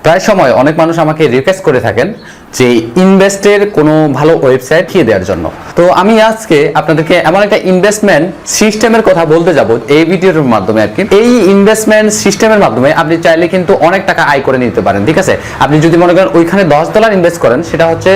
প্রায় সময় অনেক মানুষ আমাকে রিকোয়েস্ট করে থাকেন যে ইনভেস্টের কোনো ভালো ওয়েবসাইট দিয়ে দেওয়ার জন্য। তো আমি আজকে আপনাদেরকে এমন একটা ইনভেস্টমেন্ট সিস্টেমের কথা বলতে যাব এই ভিডিওর মাধ্যমে আর কি। এই ইনভেস্টমেন্ট সিস্টেমের মাধ্যমে আপনি চাইলে কিন্তু অনেক টাকা আয় করে নিতে পারেন, ঠিক আছে। আপনি যদি মনে করেন ওইখানে $10 ইনভেস্ট করেন, সেটা হচ্ছে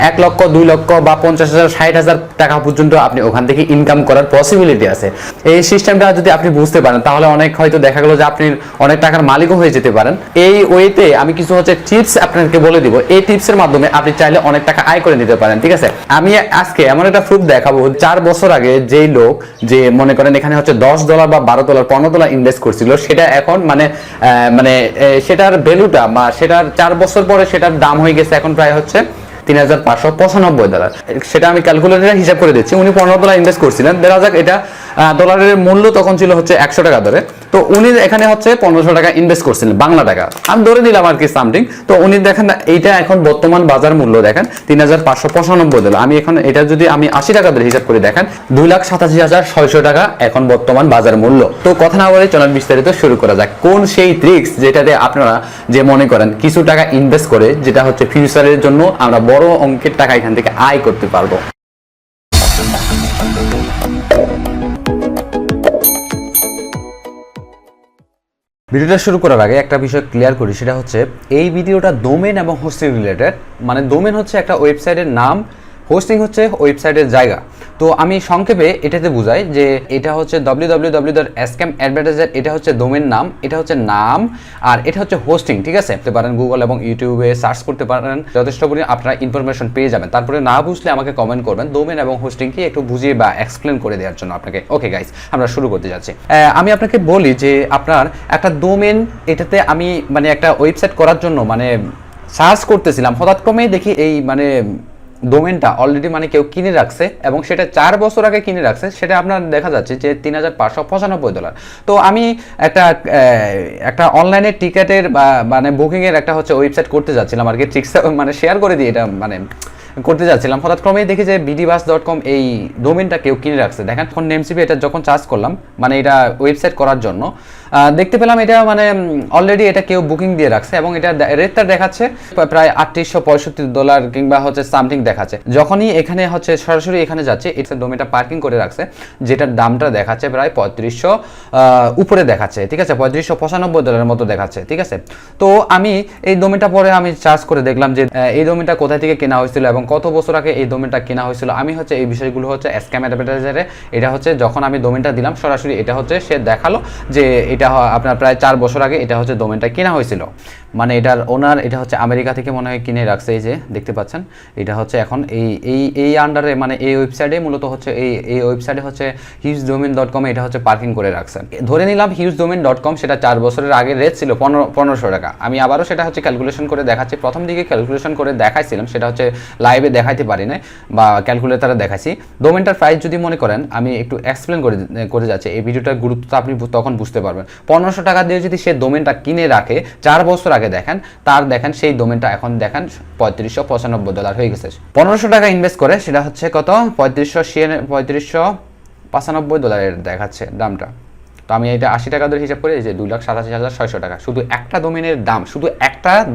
1 লক্ষ 2 লক্ষ বা 50,000 60,000 টাকা পর্যন্ত আপনি ওখান থেকে ইনকাম করার পসিবিলিটি আছে। এই সিস্টেমটা যদি আপনি বুঝতে পারেন তাহলে অনেক হয়তো দেখা গেল যে আপনি অনেক টাকার মালিকও হয়ে যেতে পারেন। এই ওয়েতে আমি কিছু টিপস আপনাকে বলে দিব। এই টিপসের মাধ্যমে আপনি চাইলে অনেক টাকা আয় করে নিতে পারেন, ঠিক আছে। আমি আজকে এমন একটা প্রুফ দেখাবো, 4 বছর আগে যেই লোক যে মনে করেন এখানে $10 বা $12 $15 ইনভেস্ট করছিল, সেটা এখন মানে সেটার ভ্যালুটা বা সেটার 4 বছর পরে সেটার দাম হয়ে গেছে এখন প্রায় $3,595। সেটা আমি ক্যালকুলেটরে হিসাব করে দিচ্ছি। উনি $15 ইনভেস্ট করছিলেন, দেখা যাক এটা ডলারের মূল্য তখন ছিল 100 টাকা ধরে। তো উনি এখানে 1500 টাকা ইনভেস্ট করছিলেন, বাংলা টাকা আমি ধরে নিলাম আর কি সামথিং। তো উনি দেখেন এইটা এখন বর্তমান বাজার মূল্য দেখেন $3,595। আমি এখন এটা যদি আমি 80 টাকা ধরে হিসাব করে দেখেন 2,87,600 টাকা এখন বর্তমান বাজার মূল্য। তো কথা না বলে চলুন বিস্তারিত শুরু করা যাক। কোন সেই ট্রিক্স যেটাতে আপনারা যে মনে করেন কিছু টাকা ইনভেস্ট করে যেটা ফিউচারের জন্য আমরা বড় অঙ্কের টাকা এখান থেকে আয় করতে পারবো। ভিডিওটা শুরু করার আগে একটা বিষয় ক্লিয়ার করি, সেটা হচ্ছে এই ভিডিওটা ডোমেন এবং হোস্টিং রিলেটেড। মানে ডোমেন হচ্ছে একটা ওয়েবসাইটের নাম, হোস্টিং হচ্ছে ওয়েবসাইটের জায়গা। তো আমি সংক্ষেপে এটাতে বুঝাই যে এটা হচ্ছে www.scam-advertiser, এটা হচ্ছে ডোমেন নাম, এটা হচ্ছে নাম, আর এটা হচ্ছে হোস্টিং, ঠিক আছে। করতে পারেন গুগল এবং ইউটিউবে সার্চ করতে পারেন, যথেষ্ট পরিমাণে আপনারা ইনফরমেশন পেয়ে যাবেন। তারপরে না বুঝলে আমাকে কমেন্ট করবেন ডোমেন এবং হোস্টিং কি একটু বুঝিয়ে বা এক্সপ্লেন করে দেওয়ার জন্য আপনাকে। ওকে গাইস, আমরা শুরু করতে যাচ্ছি। আমি আপনাকে বলি যে আপনার একটা ডোমেন, এটাতে আমি একটা ওয়েবসাইট করার জন্য সার্চ করতেছিলাম, হঠাৎ ক্রমেই দেখি এই ডোমেনটা অলরেডি কেউ কিনে রাখছে এবং সেটা 4 বছর আগে কিনে রাখছে। সেটা আপনার দেখা যাচ্ছে যে $3,595। তো আমি একটা অনলাইনে টিকেটের বা বুকিংয়ের একটা ওয়েবসাইট করতে যাচ্ছিলাম আর কি, ট্রিক্স শেয়ার করে দিই এটা করতে যাচ্ছিলাম। হঠাৎ ক্রমেই দেখি যে bdbus.com এই ডোমেনটা কেউ কিনে রাখছে। দেখেন এখন নেমসিপি এটা যখন চার্জ করলাম এটা ওয়েবসাইট করার জন্য, দেখতে পেলাম এটা অলরেডি এটা কেউ বুকিং দিয়ে রাখছে এবং এটা রেটটা দেখাচ্ছে প্রায় $865 কিংবা সামথিং দেখাচ্ছে। যখনই এখানে সরাসরি এখানে যাচ্ছে, এটা ডোমেনটা পার্কিং করে রাখছে, যেটার দামটা দেখাচ্ছে প্রায় 3500 উপরে দেখাচ্ছে, ঠিক আছে। $3595 মতো দেখাচ্ছে, ঠিক আছে। তো আমি এই ডোমেনটা পরে আমি চার্জ করে দেখলাম যে এই ডোমেনটা কোথা থেকে কেনা হয়েছিল এবং কত বছর আগে এই ডোমেনটা কেনা হয়েছিল। আমি এই বিষয়গুলো স্ক্যাম-অ্যাডভার্টাইজারে এটা যখন আমি ডোমেনটা দিলাম সরাসরি, এটা সে দেখালো যে এটা আপনার প্রায় 4 বছর আগে এটা ডোমেনটা কেনা হয়েছিল। এটার ওনার এটা আমেরিকা থেকে মনে হয় কিনে রাখছে। এই যে দেখতে পাচ্ছেন এটা এখন এই আন্ডারে এই ওয়েবসাইটে মূলত এই ওয়েবসাইটে hugedomain.com এটা পার্কিং করে রাখছে। ধরে নিলাম hugedomain.com সেটা 4 বছরের আগে রেট ছিল 1500 টাকা। আমি আবারও সেটা ক্যালকুলেশন করে দেখাচ্ছি। প্রথম দিকে ক্যালকুলেশন করে দেখাইছিলাম, সেটা লাইভে দেখাইতে পারি না বা ক্যালকুলেটারে দেখাইছি। ডোমেনটার প্রাইস যদি মনে করেন আমি একটু এক্সপ্লেন করে যাচ্ছি, এই ভিডিওটার গুরুত্ব আপনি তখন বুঝতে পারবেন। 1500 টাকা দিয়ে যদি সে ডোমেনটা কিনে রাখে 4 বছর আগে, দেখেন সেই ডোমেনটা এখন দেখেন $3595 হয়ে গেছে। 1500 টাকা ইনভেস্ট করে সেটা কত $3595 দেখাচ্ছে দামটা। তো আমি এটা 80 টাকা ধরে হিসাব করে যে 2,87,600 টাকা। শুধু একটা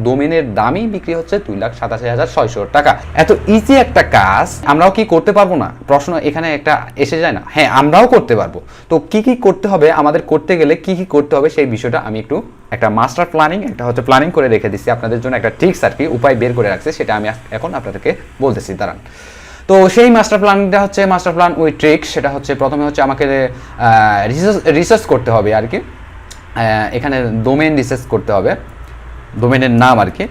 ডোমেনের দামই বিক্রি হচ্ছে 2,87,600 টাকা। এত ইজি একটা কাজ আমরাও কি করতে পারবো না? প্রশ্ন এখানে একটা এসে যায় না? হ্যাঁ, আমরাও করতে পারবো। তো কি করতে হবে, আমাদের করতে গেলে কি করতে হবে সেই বিষয়টা আমি একটা মাস্টার প্ল্যানিং প্ল্যানিং করে রেখে দিচ্ছি আপনাদের জন্য, একটা ট্রিক্স আর কি উপায় বের করে রাখছে, সেটা আমি এখন আপনাদেরকে বলতেছি, দাঁড়ান। তো সেই মাস্টার প্ল্যানটা মাস্টার প্ল্যান উইথ ট্রিক্স। সেটা প্রথমে আমাকে রিসার্চ করতে হবে আর কি। এখানে ডোমেন রিসার্চ করতে হবে, ডোমেনের নাম আর কি,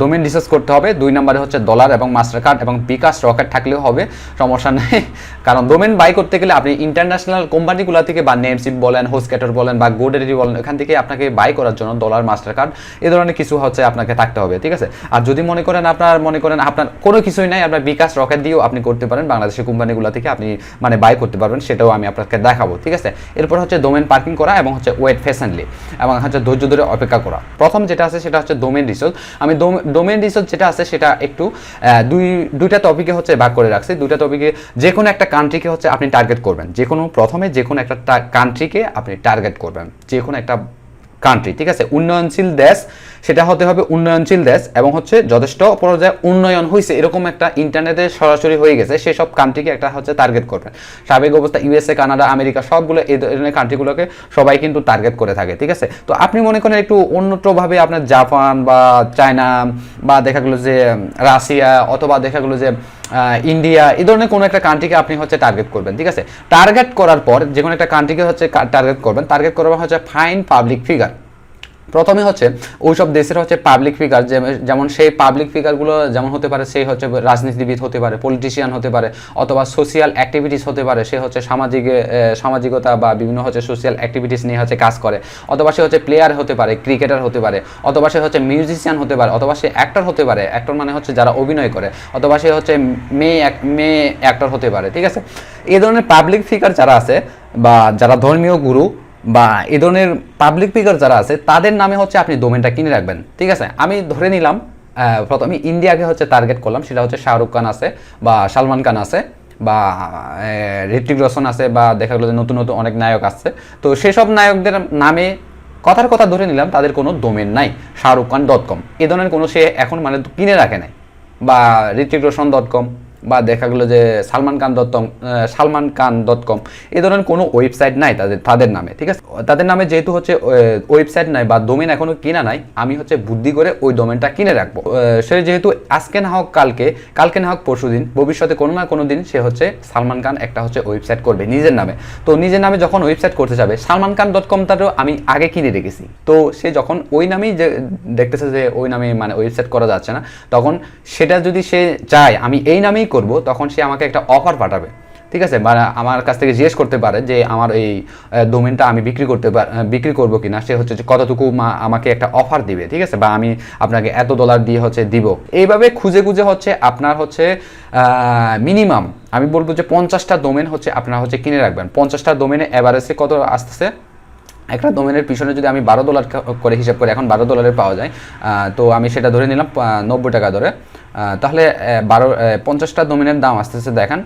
ডোমেন রিসার্চ করতে হবে। 2 নম্বরে ডলার এবং মাস্টারকার্ড এবং বিকাশ রকেট থাকলেও হবে, সমস্যা নেই। কারণ ডোমেন বাই করতে গেলে আপনি ইন্টারন্যাশনাল কোম্পানিগুলো থেকে বা নেমসিপ বলেন, হোস্টকেটর বলেন বা গোডেরি বলেন, এখান থেকে আপনাকে বাই করার জন্য ডলার, মাস্টারকার্ড এই ধরনের কিছু আপনাকে থাকতে হবে, ঠিক আছে। আর যদি মনে করেন আপনার কোনো কিছুই নাই, আপনার বিকাশ রকেট দিয়েও আপনি করতে পারেন, বাংলাদেশের কোম্পানিগুলো থেকে আপনি বাই করতে পারবেন, সেটাও আমি আপনাকে দেখাবো, ঠিক আছে। এরপর ডোমেন পার্কিং করা এবং ওয়েট পেশেন্টলি এবং ধৈর্য ধরে অপেক্ষা করা। প্রথম যেটা আছে সেটা ডোমেন রিসার্চ। আমি ডোমেন রিসার্চ যেটা আছে সেটা একটু দুইটা টপিকে ভাগ করে রাখছি। দুইটা টপিকে যে কোনো একটা কান্ট্রিকে আপনি টার্গেট করবেন, প্রথমে যে কোনো একটা কান্ট্রিকে আপনি টার্গেট করবেন, যে কোনো একটা কান্ট্রি, ঠিক আছে। উন্নয়নশীল দেশ, সেটা হতে হবে উন্নয়নশীল দেশ এবং হচ্ছে যথেষ্ট পর্যায়ে উন্নয়ন হয়েছে এরকম একটা ইন্টারনেটে সরাসরি হয়ে গেছে সেসব কান্ট্রিকে একটা হচ্ছে টার্গেট করবেন। স্বাভাবিক অবস্থা ইউএসএ, কানাডা, আমেরিকা সবগুলো এই ধরনের কান্ট্রিগুলোকে সবাই কিন্তু টার্গেট করে থাকে, ঠিক আছে। তো আপনি মনে করেন একটু অন্যত্রভাবে আপনার জাপান বা চায়না বা দেখা গেলো যে রাশিয়া অথবা দেখা গেলো যে ইন্ডিয়া, এই ধরনের কোনো একটা কান্ট্রিকে আপনি হচ্ছে টার্গেট করবেন, ঠিক আছে। টার্গেট করার পর যে কোনো একটা কান্ট্রিকে হচ্ছে টার্গেট করবেন, টার্গেট করার হচ্ছে ফাইন পাবলিক ফিগার। প্রথমে হচ্ছে ওইসব দেশের হচ্ছে পাবলিক ফিগার, যেমন সেই পাবলিক ফিগারগুলো যেমন হতে পারে সে হচ্ছে রাজনীতিবিদ হতে পারে, পলিটিশিয়ান হতে পারে, অথবা সোশিয়াল অ্যাক্টিভিটিস হতে পারে, সে হচ্ছে সামাজিকতা বা বিভিন্ন হচ্ছে সোশিয়াল অ্যাক্টিভিটিস নিয়ে হচ্ছে কাজ করে, অথবা সে হচ্ছে প্লেয়ার হতে পারে, ক্রিকেটার হতে পারে, অথবা সে হচ্ছে মিউজিশিয়ান হতে পারে, অথবা সে অ্যাক্টর হতে পারে, অ্যাক্টর মানে হচ্ছে যারা অভিনয় করে, অথবা সে হচ্ছে মেয়ে অ্যাক্টর হতে পারে, ঠিক আছে। এই ধরনের পাবলিক ফিগার যারা আছে বা যারা ধর্মীয় গুরু বা এই ধরনের পাবলিক ফিগার যারা আছে তাদের নামে হচ্ছে আপনি ডোমেনটা কিনে রাখবেন, ঠিক আছে। আমি ধরে নিলাম প্রথমে ইন্ডিয়াকে হচ্ছে টার্গেট করলাম, সেটা হচ্ছে শাহরুখ খান আছে বা সালমান খান আছে বা ঋত্বিক রোশন আছে বা দেখা গেলো যে নতুন নতুন অনেক নায়ক আছে। তো সেসব নায়কদের নামে কথার কথা ধরে নিলাম তাদের কোনো ডোমেন নাই, shahrukhan.com এই ধরনের কোনো সে এখন মানে কিনে রাখে নাই, বা ঋত্বিক রোশন .com বা দেখা গেলো যে সালমান খান.com এই ধরনের কোনো ওয়েবসাইট নাই তাদের নামে, ঠিক আছে। তাদের নামে যেহেতু হচ্ছে ওয়েবসাইট নাই বা ডোমেন এখনো কিনা নাই, আমি হচ্ছে বুদ্ধি করে ওই ডোমেনটা কিনে রাখবো। সে যেহেতু আজকে না হোক কালকে না হোক পরশুদিন, ভবিষ্যতে কোনো না কোনো দিন সে হচ্ছে সালমান খান একটা হচ্ছে ওয়েবসাইট করবে নিজের নামে। তো নিজের নামে যখন ওয়েবসাইট করতে যাবে salmankan.com-টারও আমি আগে কিনে রেখেছি। তো সে যখন ওই নামেই যে দেখতেছে যে ওই নামে মানে ওয়েবসাইট করা যাচ্ছে না, তখন সেটা যদি সে চায় আমি এই নামেই করব, তখন সে আমাকে একটা অফার পাঠাবে, ঠিক আছে। বা আমার কাছ থেকে জিজ্ঞেস করতে পারে যে আমার এই ডোমেনটা আমি বিক্রি করব কিনা, সে হচ্ছে কতটুকু আমাকে একটা অফার দিবে, ঠিক আছে, বা আমি আপনাকে এত $, দিয়ে হচ্ছে দিব। এইভাবে খুঁজে খুঁজে হচ্ছে আপনার হচ্ছে মিনিমাম আমি বলবো যে 50টা ডোমেন হচ্ছে আপনারা হচ্ছে কিনে রাখবেন। 50টা ডোমেনে এভারেজে কত আসতেছে, একটা ডোমেনের পিছনে যদি আমি $12 করে হিসাব করি, এখন $12 পাওয়া যায়, তো আমি সেটা ধরে নিলাম 90 টাকা ধরে, তাহলে 50টা ডোমেনের দাম আসতেছে দেখেন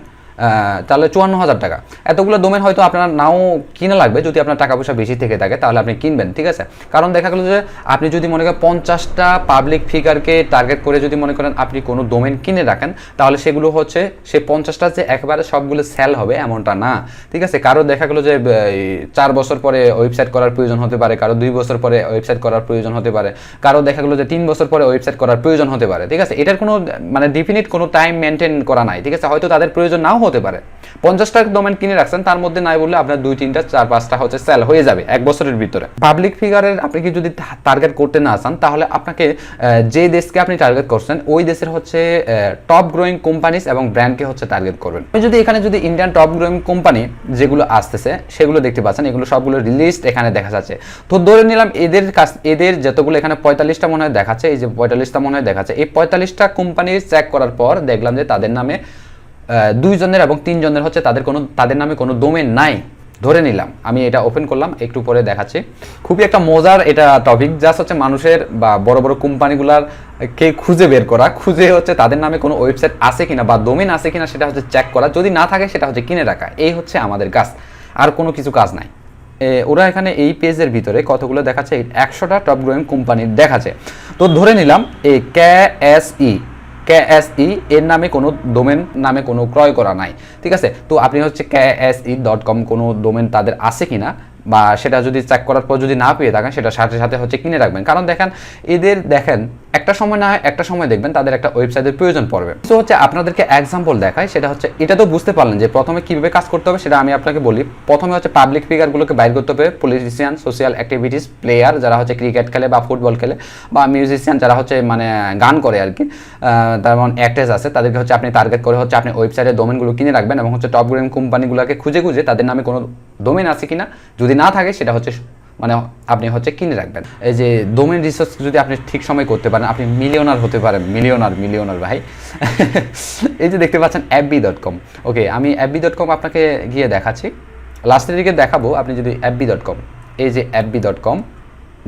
তাহলে 54,000 টাকা। এতগুলো ডোমেন হয়তো আপনার নাও কিনা লাগবে, যদি আপনার টাকা পয়সা বেশি থেকে থাকে তাহলে আপনি কিনবেন, ঠিক আছে। কারণ দেখা গেল যে আপনি যদি মনে করেন 50টা পাবলিক ফিগারকে টার্গেট করে যদি মনে করেন আপনি কোনো ডোমেন কিনে রাখেন, তাহলে সেগুলো হচ্ছে সে 50টা যে একেবারে সবগুলো সেল হবে এমনটা না, ঠিক আছে। কারো দেখা গেলো যে 4 বছর পরে ওয়েবসাইট করার প্রয়োজন হতে পারে, কারো 2 বছর পরে ওয়েবসাইট করার প্রয়োজন হতে পারে, কারো দেখা গেলো যে 3 বছর পরে ওয়েবসাইট করার প্রয়োজন হতে পারে, ঠিক আছে। এটার কোনো মানে ডেফিনিট কোনো টাইম মেনটেন করা নাই, ঠিক আছে। হয়তো তাদের প্রয়োজন নাও হতে পারে। 50টা ডোমেন কিনে রাখছেন, তার মধ্যে নাই বললে আপনার 2, 3টা, 4, 5টা হচ্ছে সেল হয়ে যাবে 1 বছরের ভিতরে। পাবলিক ফিগারের আপনি কি যদি টার্গেট করতে না চান, তাহলে আপনাকে যে দেশকে আপনি টার্গেট করছেন ওই দেশের হচ্ছে টপ গ্রোয়িং কোম্পানিজ এবং ব্র্যান্ডকে হচ্ছে টার্গেট করবেন। যদি এখানে যদি ইন্ডিয়ান টপ গ্রোয়িং কোম্পানি যেগুলো আসতেছে সেগুলো দেখতে পাচ্ছেন, এগুলো সবগুলো লিস্ট এখানে দেখা যাচ্ছে। তো ধরে নিলাম এদের যতগুলো এখানে 45টা মনে হয় দেখাচ্ছে, এই যে 45টা মনে হয় দেখাচ্ছে, এই 45টা কোম্পানির চেক করার পর দেখলাম যে তাদের নামে 2 জনের এবং 3 জনের হচ্ছে তাদের নামে কোনো ডোমেন নাই, ধরে নিলাম। আমি এটা ওপেন করলাম, একটু পরে দেখাচ্ছি। খুবই একটা মজার এটা টপিক, জাস্ট হচ্ছে মানুষের বা বড় বড় কোম্পানিগুলার কে খুঁজে বের করা, খুঁজে হচ্ছে তাদের নামে কোনো ওয়েবসাইট আছে কিনা বা ডোমেন আছে কিনা সেটা হচ্ছে চেক করা, যদি না থাকে সেটা হচ্ছে কিনে রাখা। এই হচ্ছে আমাদের কাজ, আর কোনো কিছু কাজ নাই। ওরা এখানে এই পেজের ভিতরে কতগুলো দেখাচ্ছে, 100টা টপ গ্রোয়িং কোম্পানি দেখাচ্ছে। তো ধরে নিলাম এই KSE এর নামে কোনো ডোমেন নামে কোনো ক্রয় করা নাই, ঠিক আছে। তো আপনি হচ্ছে KSE.com কোনো ডোমেন তাদের আছে কিনা বা সেটা যদি চেক করার পর যদি না পেয়ে থাকেন, সেটা সাথে সাথে হচ্ছে কিনে রাখবেন। কারণ দেখেন একটা সময় না হয় একটা সময় দেখবেন তাদের একটা ওয়েবসাইটের প্রয়োজন পড়বে। তো হচ্ছে আপনাদেরকে এক্সাম্পল দেখাই, সেটা হচ্ছে এটা তো বুঝতে পারলেন যে প্রথমে কিভাবে কাজ করতে হবে, সেটা আমি আপনাকে বলি। প্রথমে হচ্ছে পাবলিক ফিগারগুলোকে বাইর করতে হবে, পলিটিশিয়ান, সোশ্যাল অ্যাক্টিভিটিস, প্লেয়ার যারা হচ্ছে ক্রিকেট খেলে বা ফুটবল খেলে, বা মিউজিশিয়ান যারা হচ্ছে মানে গান করে আর কি, তেমন অ্যাক্ট্রেস আছে, তাদেরকে হচ্ছে আপনি টার্গেট করে হচ্ছে আপনি ওয়েবসাইটের ডোমেনগুলো কিনে রাখবেন এবং হচ্ছে টপ গ্রোয়িং কোম্পানিগুলোকে খুঁজে তাদের নামে কোনো ডোমেন আছে কিনা, যদি না থাকে সেটা হচ্ছে মানে আপনি হচ্ছে কিনে রাখবেন। এই যে ডোমেন রিসার্চ যদি আপনি ঠিক সময় করতে পারেন, আপনি মিলিয়নার হতে পারেন, মিলিয়নার ভাই। এই যে দেখতে পাচ্ছেন fb.com, ওকে আমি fb.com আপনাকে গিয়ে দেখাচ্ছি, লাস্টের দিকে দেখাবো। আপনি যদি fb.com, এই যে fb.com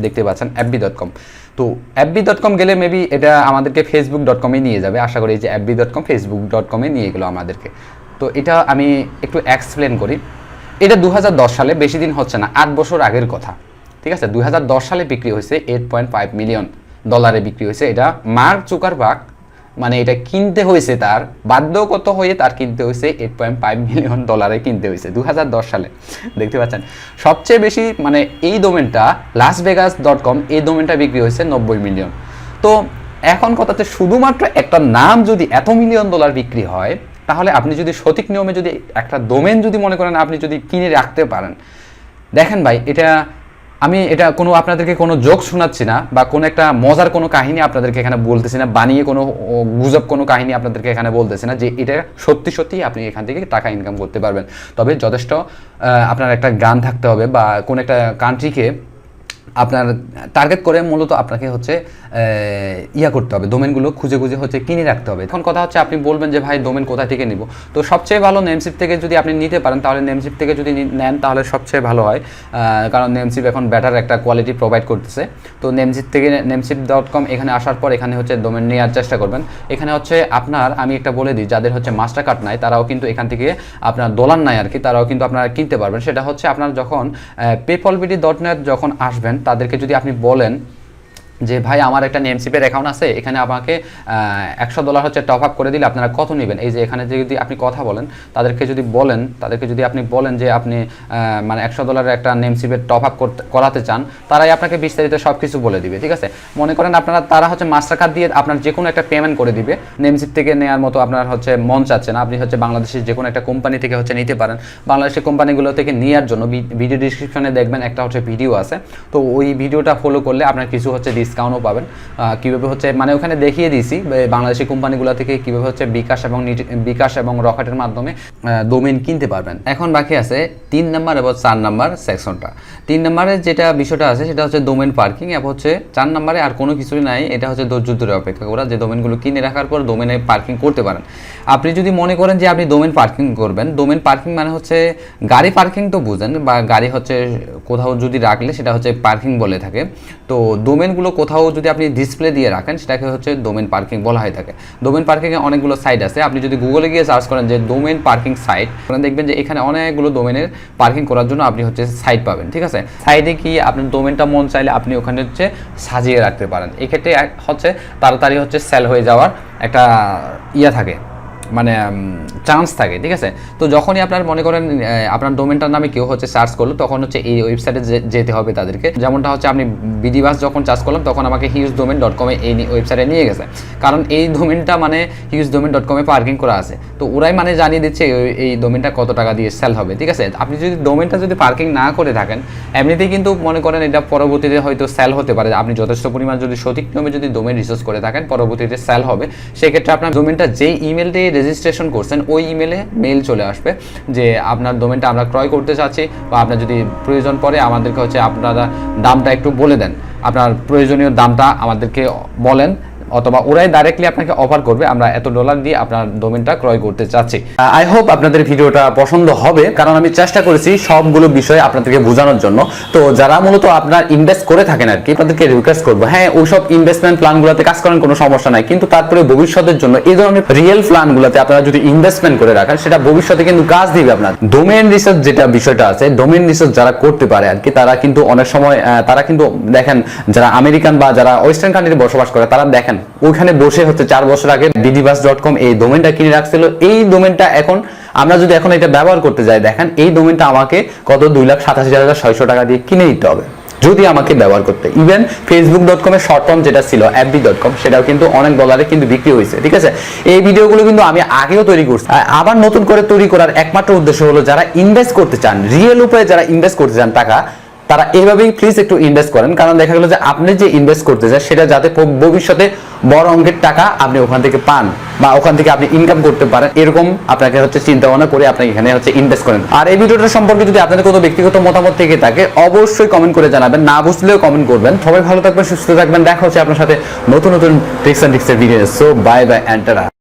দেখতে পাচ্ছেন fb.com, তো fb.com গেলে মেবি এটা আমাদেরকে facebook.com-এ নিয়ে যাবে আশা করি। এই যে fb.com facebook.com-এ নিয়ে গেলো আমাদেরকে। তো এটা আমি একটু এক্সপ্লেন করি। এটা 2010 সালে, বেশি দিন হচ্ছে না, 8 বছর আগের কথা, ঠিক আছে। 2010 সালে বিক্রি হয়েছে $8.5 মিলিয়ন বিক্রি হয়েছে। এটা মার্ক জুকারবার্গ মানে এটা কিনতে হয়েছে, তার বাধ্যগত হয়ে তার কিনতে হয়েছে $8.5 মিলিয়ন কিনতে হয়েছে 2010 সালে। দেখতে পাচ্ছেন সবচেয়ে বেশি মানে এই ডোমেনটা lasvegas.com, এই ডোমেনটা বিক্রি হয়েছে $90 মিলিয়ন। তো এখন কথাতে শুধুমাত্র একটা নাম যদি এত $1 মিলিয়ন বিক্রি হয়, তাহলে আপনি যদি সঠিক নিয়মে যদি একটা ডোমেন যদি মনে করেন আপনি যদি কিনে রাখতে পারেন, দেখেন ভাই আমি এটা কোনো আপনাদেরকে কোনো জোক শোনাচ্ছি না বা কোনো একটা মজার কোনো কাহিনী আপনাদেরকে এখানে বলতেছি না, বানিয়ে কোনো গুজব কোনো কাহিনী আপনাদেরকে এখানে বলতেছি না, যে এটা সত্যি সত্যি আপনি এখান থেকে টাকা ইনকাম করতে পারবেন। তবে যথেষ্ট আপনার একটা গান থাকতে হবে বা কোনো একটা কান্ট্রিকে আপনার টার্গেট করে মূলত আপনাকে হচ্ছে করতে হবে, ডোমেনগুলো খুঁজে খুঁজে হচ্ছে কিনে রাখতে হবে। এখন কথা হচ্ছে আপনি বলবেন যে ভাই ডোমেন কোথা থেকে নিব, তো সবচেয়ে ভালো নেমসিপ থেকে যদি আপনি নিতে পারেন, তাহলে নেমসিপ থেকে যদি নেন তাহলে সবচেয়ে ভালো হয়, কারণ নেমসিপ এখন বেটার একটা কোয়ালিটি প্রোভাইড করতেছে। তো নেমসিপ থেকে nemsip.com এখানে আসার পর এখানে হচ্ছে ডোমেন নেওয়ার চেষ্টা করবেন। এখানে হচ্ছে আপনার আমি একটা বলে দিই, যাদের হচ্ছে মাস্টার কার্ড নাই তারাও কিন্তু এখান থেকে আপনার ডলার নাই আর কি, তারাও কিন্তু আপনারা কিনতে পারবেন। সেটা হচ্ছে আপনার যখন paypalbd.net যখন আসবেন, তাদেরকে যদি আপনি বলেন যে ভাই আমার একটা নেমসিপের অ্যাকাউন্ট আছে, এখানে আমাকে $100 হচ্ছে টপ আপ করে দিলে আপনারা কত নেবেন, এই যে এখানে যদি আপনি কথা বলেন তাদেরকে যদি আপনি বলেন যে আপনি মানে $100 একটা নেমসিপের টপ আপ করাতে চান, তারাই আপনাকে বিস্তারিত সব কিছু বলে দিবে। ঠিক আছে, মনে করেন তারা হচ্ছে মাস্টার কার্ড দিয়ে আপনার যে কোনো একটা পেমেন্ট করে দিবে, নেমসিপ থেকে নেওয়ার মতো আপনার হচ্ছে মন চাচ্ছে না, আপনি হচ্ছে বাংলাদেশের যে কোনো একটা কোম্পানি থেকে হচ্ছে নিতে পারেন। বাংলাদেশের কোম্পানিগুলো থেকে নেওয়ার জন্য ভিডিও ডিসক্রিপশনে দেখবেন একটা হচ্ছে ভিডিও আছে, তো ওই ভিডিওটা ফলো করলে আপনার কিছু হচ্ছে ডিসকাউন্টও পাবেন। কীভাবে হচ্ছে মানে ওখানে দেখিয়ে দিয়েছি বাংলাদেশি কোম্পানিগুলো থেকে কীভাবে হচ্ছে বিকাশ এবং রকেটের মাধ্যমে ডোমেন কিনতে পারবেন। এখন বাকি আছে 3 নম্বর এবং 4 নম্বর সেকশনটা। 3 নম্বরে যেটা বিষয়টা আছে সেটা হচ্ছে ডোমেন পার্কিং, এবং হচ্ছে 4 নম্বরে আর কোনো কিছুই নাই, এটা হচ্ছে ধৈর্য ধরে অপেক্ষা করা, যে ডোমেনগুলো কিনে রাখার পর ডোমেনে পার্কিং করতে পারেন। আপনি যদি মনে করেন যে আপনি ডোমেন পার্কিং করবেন, ডোমেন পার্কিং মানে হচ্ছে গাড়ি পার্কিং তো বুঝেন, বা গাড়ি হচ্ছে কোথাও যদি রাখলে সেটা হচ্ছে পার্কিং বলে থাকে। তো ডোমেনগুলো কোথাও যদি আপনি ডিসপ্লে দিয়ে রাখেন সেটাকে হচ্ছে ডোমেন পার্কিং বলা হয়ে থাকে। ডোমেন পার্কিংয়ে অনেকগুলো সাইট আছে, আপনি যদি গুগলে গিয়ে সার্চ করেন যে ডোমেন পার্কিং সাইট, দেখবেন যে এখানে অনেকগুলো ডোমেনের পার্কিং করার জন্য আপনি হচ্ছে সাইট পাবেন। ঠিক আছে, সাইটে কি আপনার ডোমেনটা মন চাইলে আপনি ওখানে হচ্ছে সাজিয়ে রাখতে পারেন। এক্ষেত্রে হচ্ছে তাড়াতাড়ি হচ্ছে সেল হয়ে যাওয়ার একটা থাকে, মানে চান্স থাকে। ঠিক আছে, তো যখনই আপনার মনে করেন আপনার ডোমেনটার নামে কেউ হচ্ছে সার্চ করলো, তখন হচ্ছে এই ওয়েবসাইটে যেতে হবে তাদেরকে। যেমনটা হচ্ছে আপনি বিডিবাস যখন সার্চ করলাম তখন আমাকে hiusdomain.com এই ওয়েবসাইটে নিয়ে গেছে, কারণ এই ডোমেনটা মানে hiusdomain.com পার্কিং করা আছে, তো ওরাই মানে জানিয়ে দিচ্ছে এই ডোমেনটা কত টাকা দিয়ে সেল হবে। ঠিক আছে, আপনি যদি ডোমেনটা যদি পার্কিং না করে থাকেন, এমনিতেই কিন্তু মনে করেন এটা পরবর্তীতে হয়তো সেল হতে পারে, আপনি যথেষ্ট পরিমাণ যদি সঠিক নিয়মে যদি ডোমেন রিসার্চ করে থাকেন পরবর্তীতে সেল হবে। সেক্ষেত্রে আপনার ডোমেনটা যেই ইমেল দিয়ে রেজিস্ট্রেশন করছেন ওই ইমেলে মেইল চলে আসবে যে আপনার ডোমেনটা আমরা ক্রয় করতে চাচ্ছি, বা আপনার যদি প্রয়োজন পড়ে আমাদেরকে হচ্ছে আপনারা দামটা একটু বলে দেন, আপনার প্রয়োজনীয় দামটা আমাদেরকে বলেন, অথবা ওরাই ডাইরেক্টলি আপনাকে অফার করবে আমরা এত $1 দিয়ে আপনার ডোমেনটা ক্রয় করতে চাচ্ছি। আই হোপ আপনাদের ভিডিওটা পছন্দ হবে, কারণ আমি চেষ্টা করেছি সবগুলো বিষয় আপনাদেরকে বোঝানোর জন্য। তো যারা মূলত আপনার ইনভেস্ট করে থাকেন আর কি, আপনাদেরকে রিকোয়েস্ট করবো, হ্যাঁ ওইসব ইনভেস্টমেন্ট প্ল্যানগুলোতে কাজ করেন কোনো সমস্যা নাই, কিন্তু তারপরে ভবিষ্যতের জন্য এই ধরনের রিয়েল প্ল্যানগুলোতে আপনারা যদি ইনভেস্টমেন্ট করে রাখেন সেটা ভবিষ্যতে কিন্তু কাজ দিবে আপনার। ডোমেন রিসার্চ যেটা বিষয়টা আছে, ডোমেন রিসার্চ যারা করতে পারে আর কি, তারা কিন্তু অনেক সময় তারা কিন্তু দেখেন যারা আমেরিকান বা যারা ওয়েস্টার্ন কান্ট্রিতে বসবাস করে, তারা দেখেন ওইখানে বসে হচ্ছে 4 বছর আগে bdbus.com এই ডোমেনটা কিনে রাখছিল। এই ডোমেনটা এখন আমরা যদি এখন এটা ব্যবহার করতে যাই, দেখেন এই ডোমেনটা আমাকে কত 2,87,600 টাকা দিয়ে কিনে নিতে হবে যদি আমাকে ব্যবহার করতে। ইভেন facebook.com এর শর্ট ফর্ম যেটা ছিল fb.com সেটাও কিন্তু অনেক $1 কিন্তু বিক্রি হয়েছে। ঠিক আছে, এই ভিডিওগুলো কিন্তু আমি আগেও তৈরি করছি, আবার নতুন করে তৈরি করার একমাত্র উদ্দেশ্য হলো যারা ইনভেস্ট করতে চান, রিয়েল উপায়ে যারা ইনভেস্ট করতে চান টাকা, তারা এইভাবেই প্লিজ একটু ইনভেস্ট করেন, কারণ দেখা গেল যে আপনি যে ইনভেস্ট করতে চান সেটা যাতে ভবিষ্যতে বড় অঙ্কের টাকা আপনি ওখান থেকে পান বা ওখান থেকে আপনি ইনকাম করতে পারেন, এরকম আপনাকে হচ্ছে চিন্তা ভাবনা করে আপনি এখানে হচ্ছে ইনভেস্ট করেন। আর এই ভিডিওটা সম্পর্কে যদি আপনাদের কোনো ব্যক্তিগত মতামত থেকে থাকে অবশ্যই কমেন্ট করে জানাবেন, না বুঝলেও কমেন্ট করবেন। সবাই ভালো থাকবেন, সুস্থ থাকবেন, দেখা হচ্ছে আপনার সাথে নতুন নতুন টিপস এন্ড ট্রিক্সের video. So bye bye and tata.